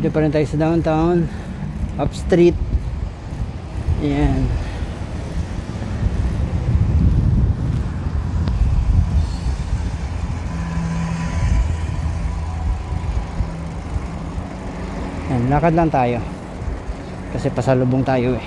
Dito pa rin tayo sa downtown, up street. Ayan. Ayan, lakad lang tayo kasi pasalubong tayo eh.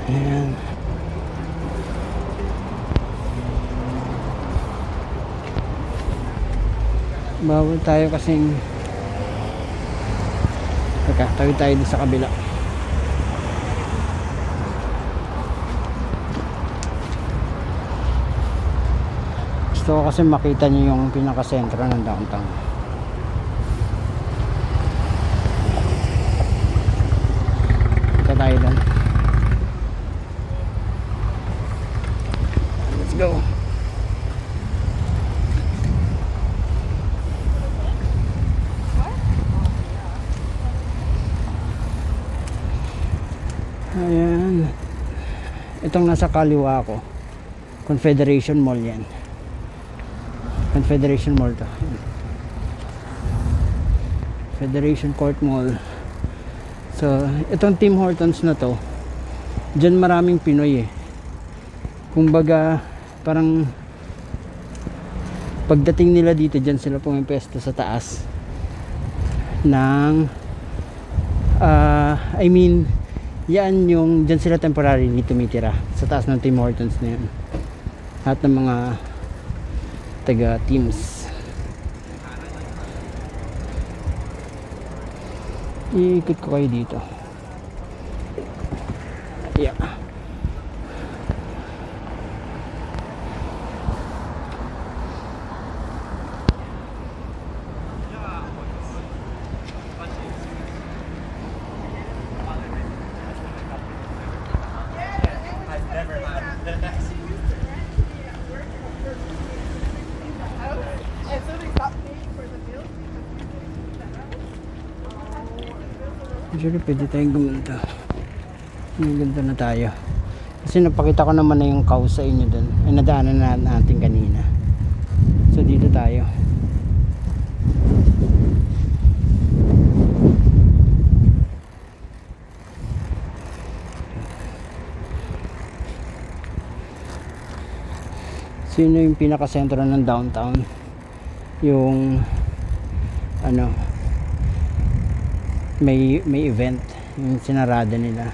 Ayan. Bawal tayo kasing teka, tawid tayo din sa kabila. Gusto ko kasi makita niyo yung pinakasentro ng downtown. Ito tayo doon. Let's go. Ayan. Itong nasa kaliwa ko, Confederation Mall yan. Confederation Mall to. Federation Court Mall. So, itong Tim Hortons na to, dyan maraming Pinoy eh. Kumbaga, parang pagdating nila dito, dyan sila pumipesto sa taas ng I mean, yan yung dyan sila temporarily tumitira sa taas ng Tim Hortons na yan. Lahat ng mga taga teams. Iikot ko kayo dito. Yeah. Actually, pwede tayong gumunta. Ganda na tayo. Kasi napakita ko naman na yung cow sa inyo dun. Ay, nadaanan na natin kanina. So, dito tayo. Sino yung pinakasentro ng downtown? Yung ano, may event yung sinarada nila.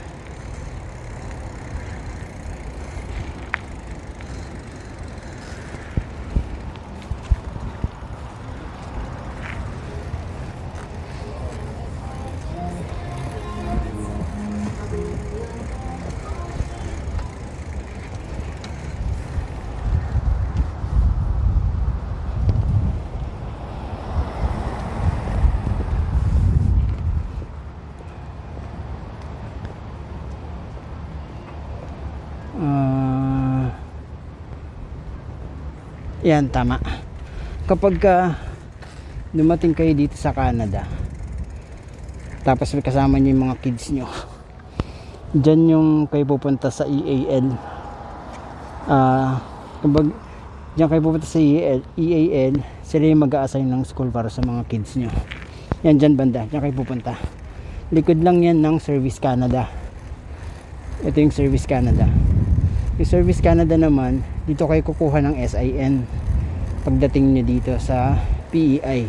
Yan, tama. Kapag dumating kayo dito sa Canada, tapos may kasama nyo yung mga kids nyo, dyan yung kayo pupunta sa EAL. Kapag dyan kayo pupunta sa EAL, sila yung mag-a-assign ng school para sa mga kids nyo. Yan, dyan banda, dyan kayo pupunta. Likod lang yan ng Service Canada. Ito yung Service Canada. Yung Service Canada naman, dito kayo kukuha ng SIN pagdating nyo dito sa PEI.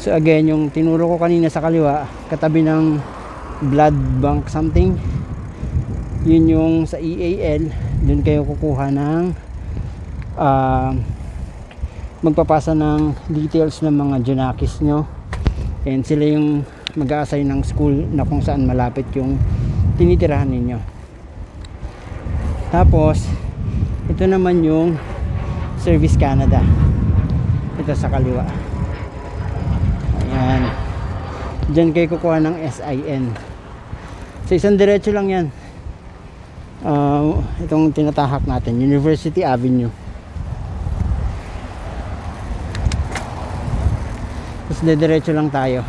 So again, yung tinuro ko kanina sa kaliwa, katabi ng blood bank something, yun yung sa EAL. Dun kayo kukuha ng magpapasa ng details ng mga junakis nyo, and sila yung mag-a-assign ng school na kung saan malapit yung tinitirahan ninyo. Tapos ito naman yung Service Canada, ito sa kaliwa. Ayan, dyan kayo kukuha ng SIN. So isang diretso lang yan. Itong tinatahak natin, University Avenue. Tapos dediretso lang tayo.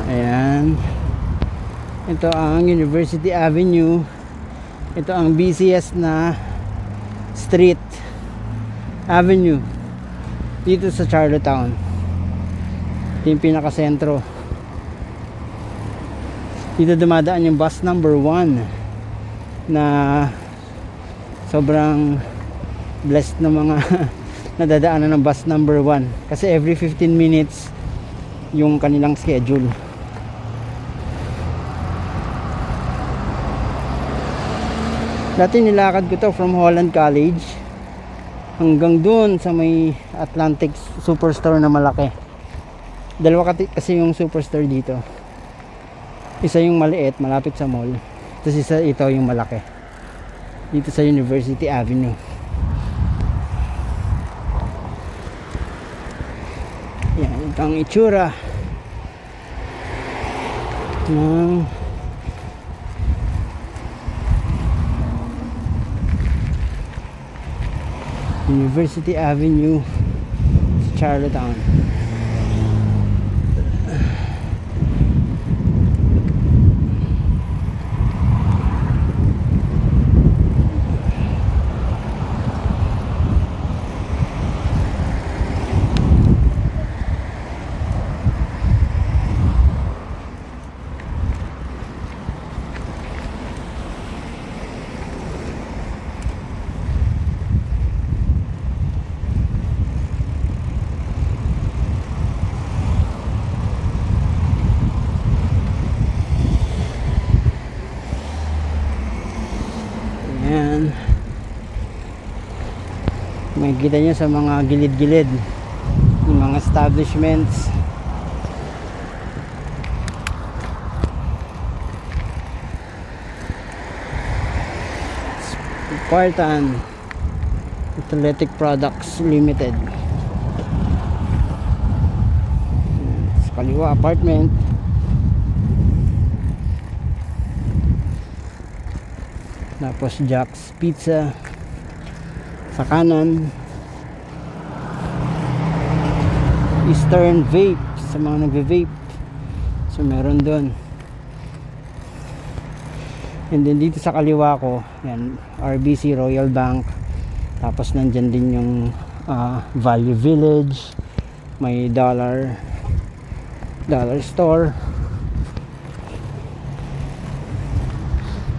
Ayan. Ito ang University Avenue. Ito ang busiest na street avenue dito sa Charlottetown. Ito yung pinakasentro. Dito dumadaan yung bus number 1 na sobrang blessed na mga nadadaanan ng bus number 1 kasi every 15 minutes yung kanilang schedule. Dati nilakad ko to from Holland College hanggang dun sa may Atlantic Superstore na malaki. Dalawa kasi yung superstore dito. Isa yung maliit, malapit sa mall. Tapos isa ito yung malaki. Dito sa University Avenue. Yan, ito ang itsura ng University Avenue sa Charlottetown. Ayan. Makikita nyo sa mga gilid-gilid yung mga establishments. Spartan Athletic Products Limited. Sa kaliwa, apartment. Tapos Jack's Pizza sa kanan. Eastern Vape sa mga nagve-vape. So meron doon. And then dito sa kaliwa ko, yan, RBC Royal Bank. Tapos nandyan din yung Value Village. May dollar store.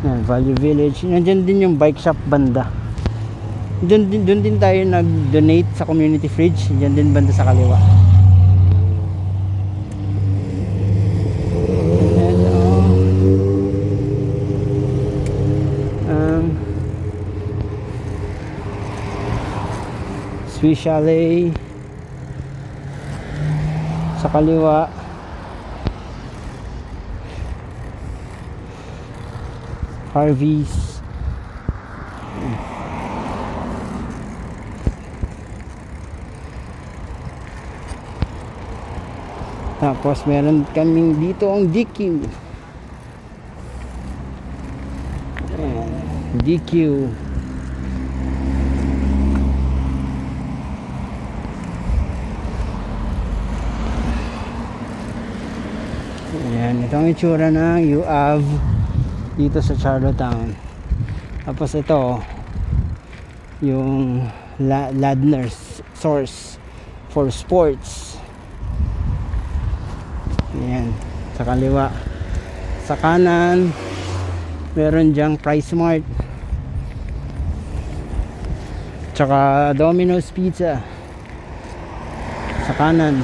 Yan, Value Village. Nandyan din yung bike shop banda. Doon din tayo nag-donate sa community fridge. Diyan din banda sa kaliwa. Swiss Chalet sa kaliwa. Harvey's. Tapos meron kaming dito ang DQ. Ayan, DQ. Ayan, ito ang itsura ng UAV dito sa Charlottetown. Tapos ito yung Ladner's Source for Sports. Ayan, sa kaliwa. Sa kanan meron dyang PriceSmart, tsaka Domino's Pizza sa kanan.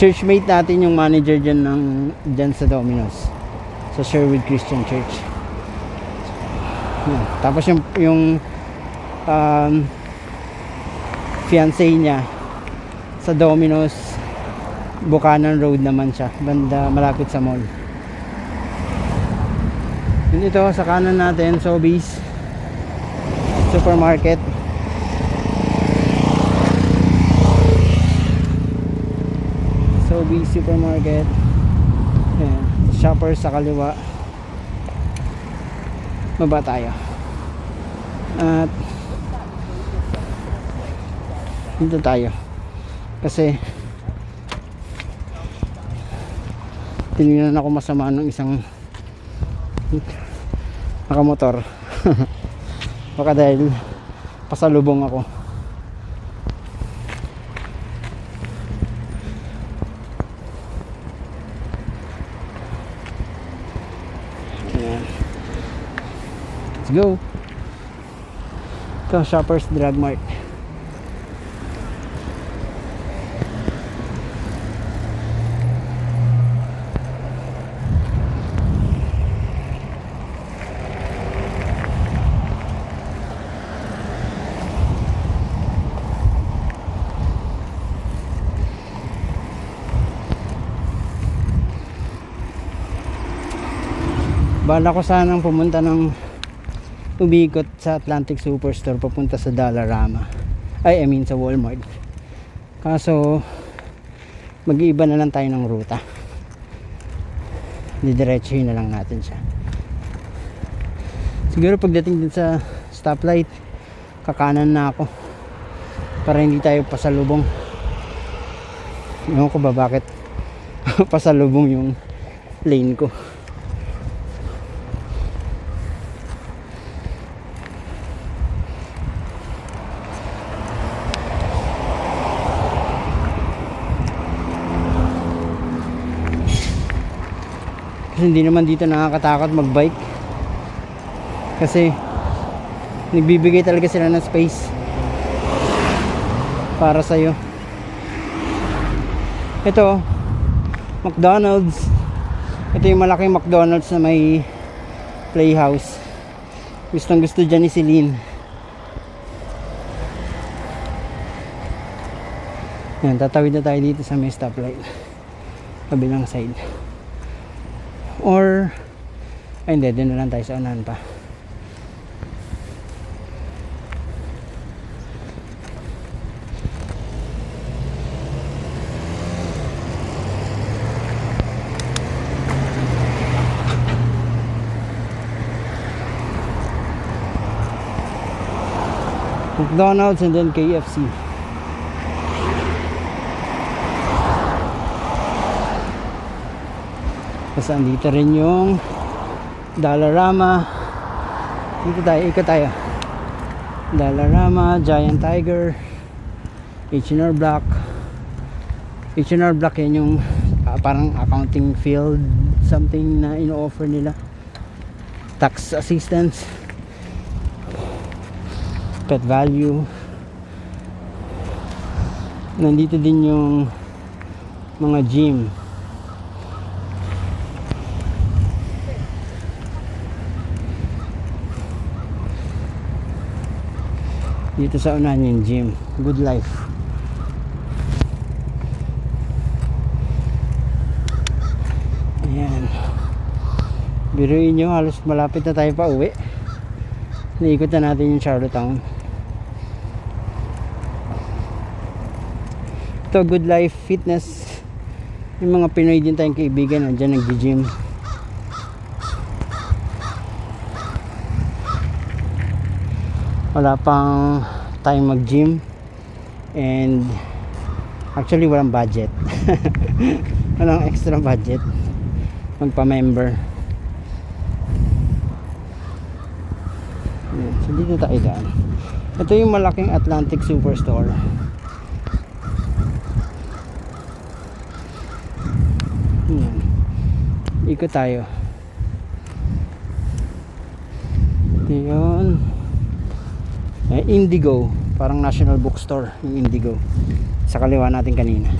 Churchmate natin yung manager dyan sa Domino's, sa Sherwood Christian Church. Yan. Tapos yung fiancé niya sa Domino's, Buchanan Road naman siya, banda malapit sa mall. Yun, ito sa kanan natin, Sobeys Supermarket. OB Supermarket. Ayan. Shoppers sa kaliwa. Baba tayo. At dito tayo. Kasi tinignan ako masama ng isang nakamotor. Baka dahil pasalubong ako. Ayan. Let's go. Ito, Shoppers Drug Mart. Bala ko sanang pumunta ng umikot sa Atlantic Superstore papunta sa Dollarama. I mean sa Walmart. Kaso mag-iiba na lang tayo ng ruta. Didiretsuhin na lang natin siya. Siguro pagdating din sa stoplight, kakanan na ako para hindi tayo pasalubong. Ewan ko ba bakit pasalubong yung lane ko. Hindi naman dito nakakatakot magbike kasi nagbibigay talaga sila ng space para sa'yo. Ito McDonald's, ito yung malaking McDonald's na may playhouse. Gustong gusto dyan ni Celine. Yan, tatawid na tayo dito sa may stoplight kabilang side. Or ay hindi, din na lang tayo sa unahan pa. McDonald's and then KFC. Tapos andito rin yung Dollarama. Dito tayo, ikot tayo. Dollarama, Giant Tiger, H&R Block. H&R Block yan yung parang accounting field something na ino-offer nila. Tax assistance, Pet Value. Nandito din yung mga gym. Dito sa unahan yung gym, Good Life. Ayan. Biruin nyo, halos malapit na tayo pa uwi. Naikot na natin yung Charlottetown. Ito, Good Life Fitness. Yung mga Pinoy din tayong kaibigan, nandyan nag-gym. Wala pang time mag-gym and actually walang budget. Walang extra budget magpa-member. So dito tayo daan. Ito yung malaking Atlantic Superstore. Ikot tayo. Ito yun. Indigo, parang National Bookstore yung Indigo sa kaliwa natin kanina,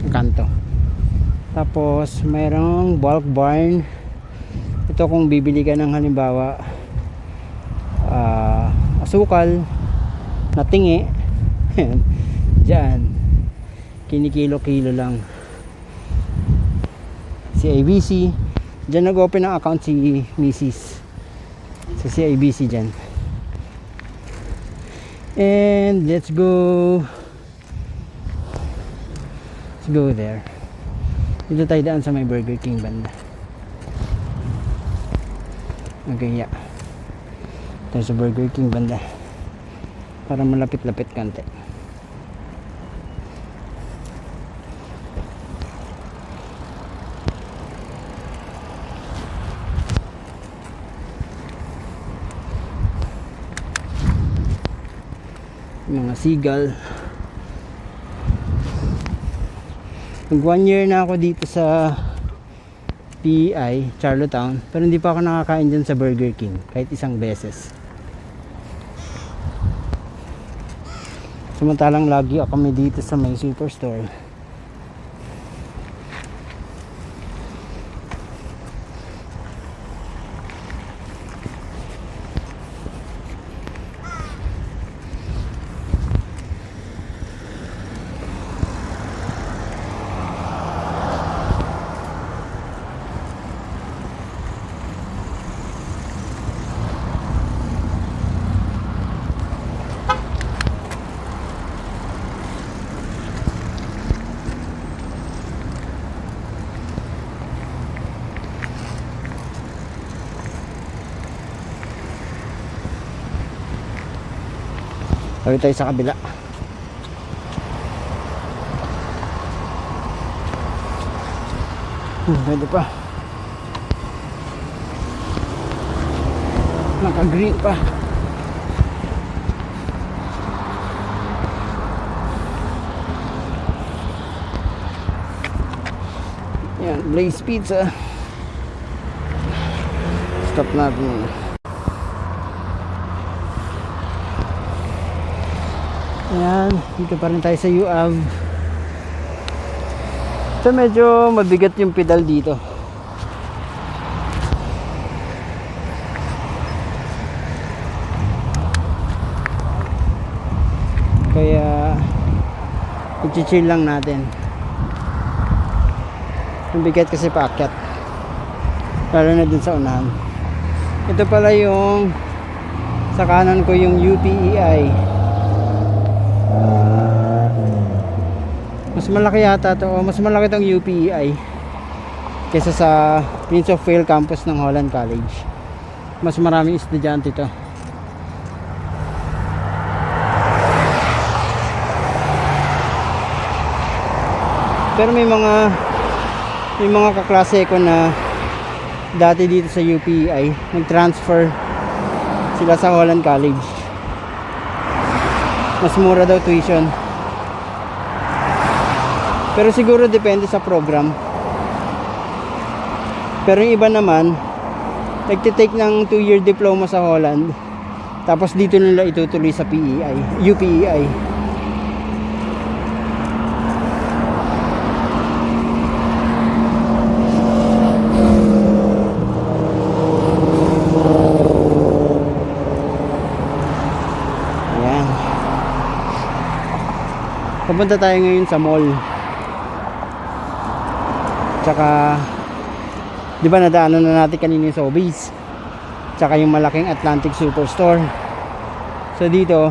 yung kanto. Tapos mayroong bulk barn. Ito kung bibili ka ng halimbawa asukal na tingi dyan kinikilo-kilo lang. Si ABC dyan nag-open ng account si Mrs. sa CIBC dyan. And let's go there. Dito tayo daan sa may Burger King banda. Okay, yeah. Tayo sa Burger King banda. Para malapit-lapit kante. Mga seagull. Nag 1 year na ako dito sa PEI, Charlottetown, pero hindi pa ako nakakain dyan sa Burger King kahit isang beses. Samantalang lagi ako kami dito sa may superstore. Tayo tayo sa kabila. Pwede pa. Naka-green pa. Yan, Blaze Pizza. Stop natin. Ayan, dito pa rin tayo sa UAV. So medyo mabigat yung pedal dito. Kaya i-chill lang natin. Yung bigat kasi paakyat. Lalo na dun sa unahan. Ito pala yung sa kanan ko yung UPEI. Mas malaki yata to, mas malaki tong UPEI kaysa sa Prince of Wales campus ng Holland College. Mas maraming estudyante to. Pero may mga kaklase ko na dati dito sa UPEI, nag-transfer sila sa Holland College. Mas mura daw tuition. Pero siguro depende sa program. Pero yung iba naman nagtitake ng 2-year diploma sa Holland, tapos dito nila itutuloy sa PEI, UPEI. Ayan. Pupunta tayo ngayon sa mall. Tsaka di ba nadaanan na natin kanina yung Sobeys, tsaka yung malaking Atlantic Superstore. So dito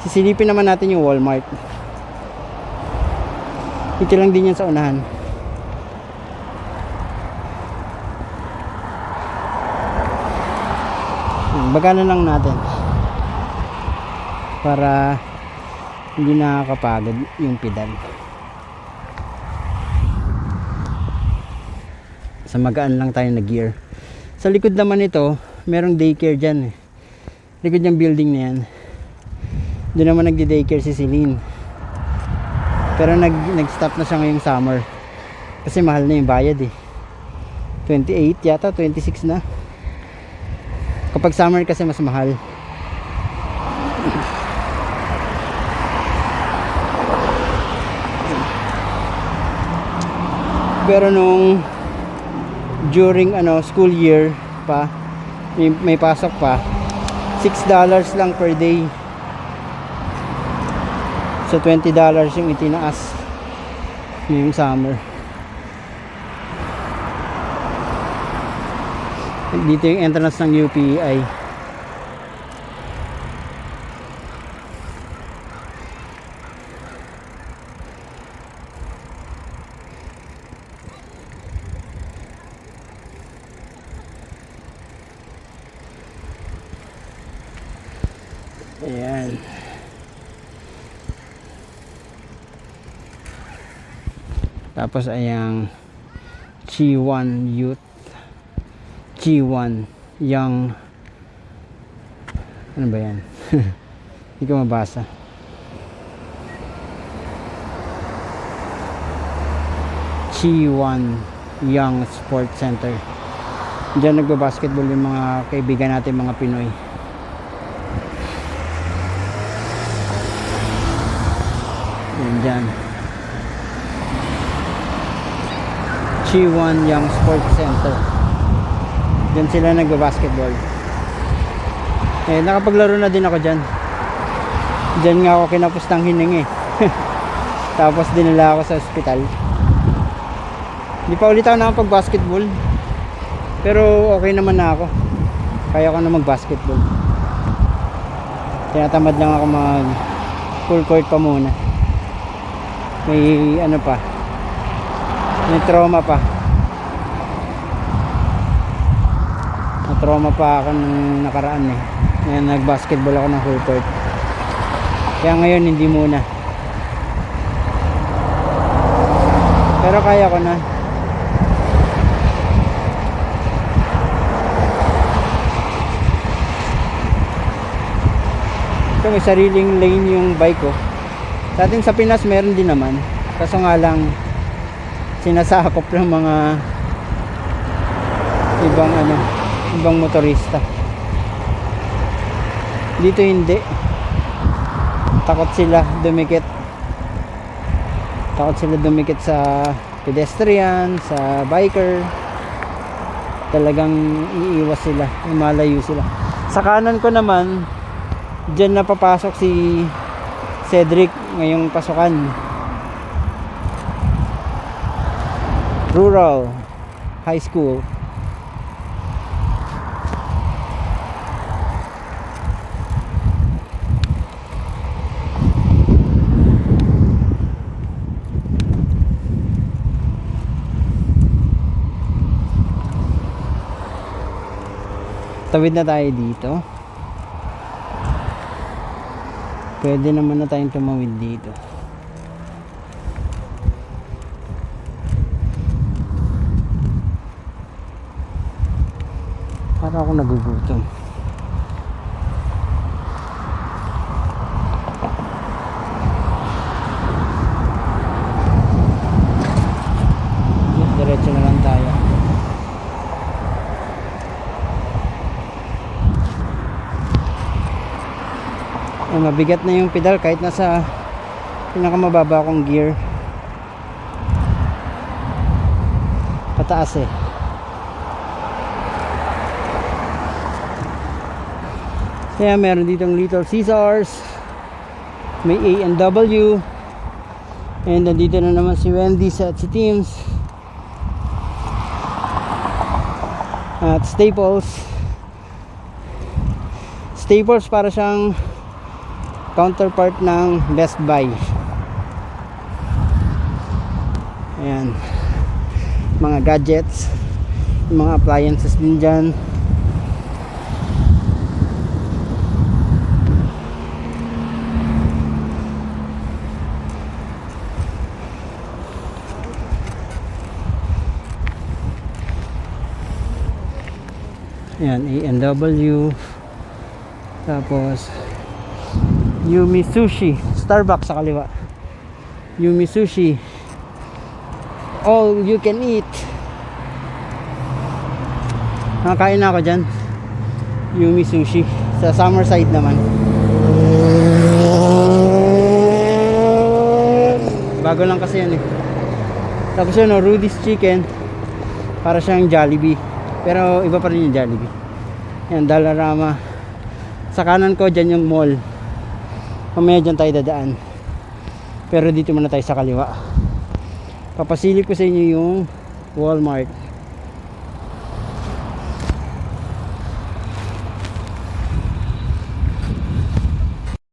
sisilipin naman natin yung Walmart. Ito lang din yan sa unahan. Baganan lang natin para hindi nakakapagod yung pedal. Sa magaan lang tayo na gear. Sa likod naman ito, merong daycare dyan eh. Likod ng building na yan. Doon naman nagdi-daycare si Celine. Pero nag-stop na siya ngayong summer. Kasi mahal na yung bayad eh. 28 yata, 26 na. Kapag summer kasi mas mahal. Pero nung during school year pa, may pasok pa, $6 lang per day. So $20 yung itinaas ngayong summer. Dito yung entrance ng UPEI. Ayan. Tapos ayang G1 Youth, G1 Young, ano ba yan? Hindi ko mabasa. G1 Young Sports Center. Diyan nagbabasketball yung mga kaibigan natin, mga Pinoy. Yan dyan. G1 Young Sports Center. Diyan sila nagbabasketball. Eh, nakapaglaro na din ako dyan. Diyan nga ako kinapos ng hiningi. Tapos dinala ako sa ospital. Hindi pa ulit ako nakapag-basketball. Pero okay naman na ako. Kaya ko na mag-basketball. Tinatamad lang ako mag full court pa muna. May ano pa. May trauma pa. May trauma pa ako nung nakaraan eh. Ngayon nag-basketball ako ng full court. Kaya ngayon hindi muna. Pero kaya ko na. So, may sariling lane yung bike ko. Sa atin sa Pinas meron din naman. Kaso nga lang sinasakop ng mga ibang motorista. Dito hindi. Takot sila dumikit. Takot sila dumikit sa pedestrian, sa biker. Talagang iiwas sila, malayo sila. Sa kanan ko naman, diyan na papasok si Cedric ngayong pasukan. Rural High School. Tawid na tayo dito. Pwede naman na tayong tumawid dito. Para ako nagugutom. Diretso na lang tayo. Mabigat na yung pedal kahit nasa pinakamababa kong gear. Pataas eh. Kaya meron ditong Little Caesars, may A&W, and nandito na naman si Wendy's at si Tim's at Staples. Staples para siyang counterpart ng Best Buy. Ayan, mga gadgets, mga appliances din dyan. Ayan, A&W. Tapos Yumi Sushi, Starbucks sa kaliwa. Yumi Sushi, all you can eat. Nakakain na ako dyan. Yumi Sushi sa Summerside naman. Bago lang kasi yan eh. Tapos yun, Rudy's Chicken, para siyang Jollibee, pero iba pa rin yung Jollibee. Yan, Dollarama. Sa kanan ko dyan yung mall. Mamaya dyan tayo dadaan. Pero dito muna tayo sa kaliwa. Papasilip ko sa inyo yung Walmart.